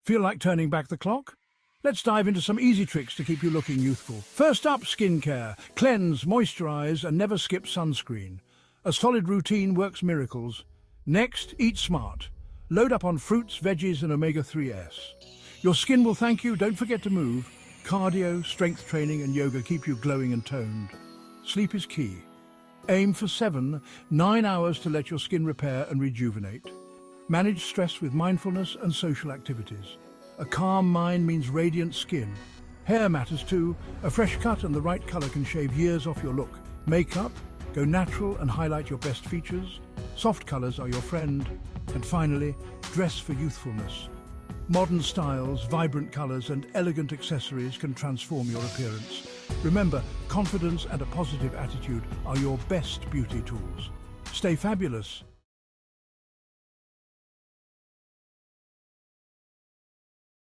Feel like turning back the clock? Let's dive into some easy tricks to keep you looking youthful. First up, skincare. Cleanse, moisturize, and never skip sunscreen. A solid routine works miracles. Next, eat smart. Load up on fruits, veggies, and omega-3s. Your skin will thank you. Don't forget to move. Cardio, strength training, and yoga keep you glowing and toned. Sleep is key. Aim for 7-9 hours to let your skin repair and rejuvenate. Manage stress with mindfulness and social activities. A calm mind means radiant skin. Hair matters too. A fresh cut and the right color can shave years off your look. Makeup, go natural and highlight your best features. Soft colors are your friend. And finally, dress for youthfulness. Modern styles, vibrant colors, and elegant accessories can transform your appearance. Remember, confidence and a positive attitude are your best beauty tools. Stay fabulous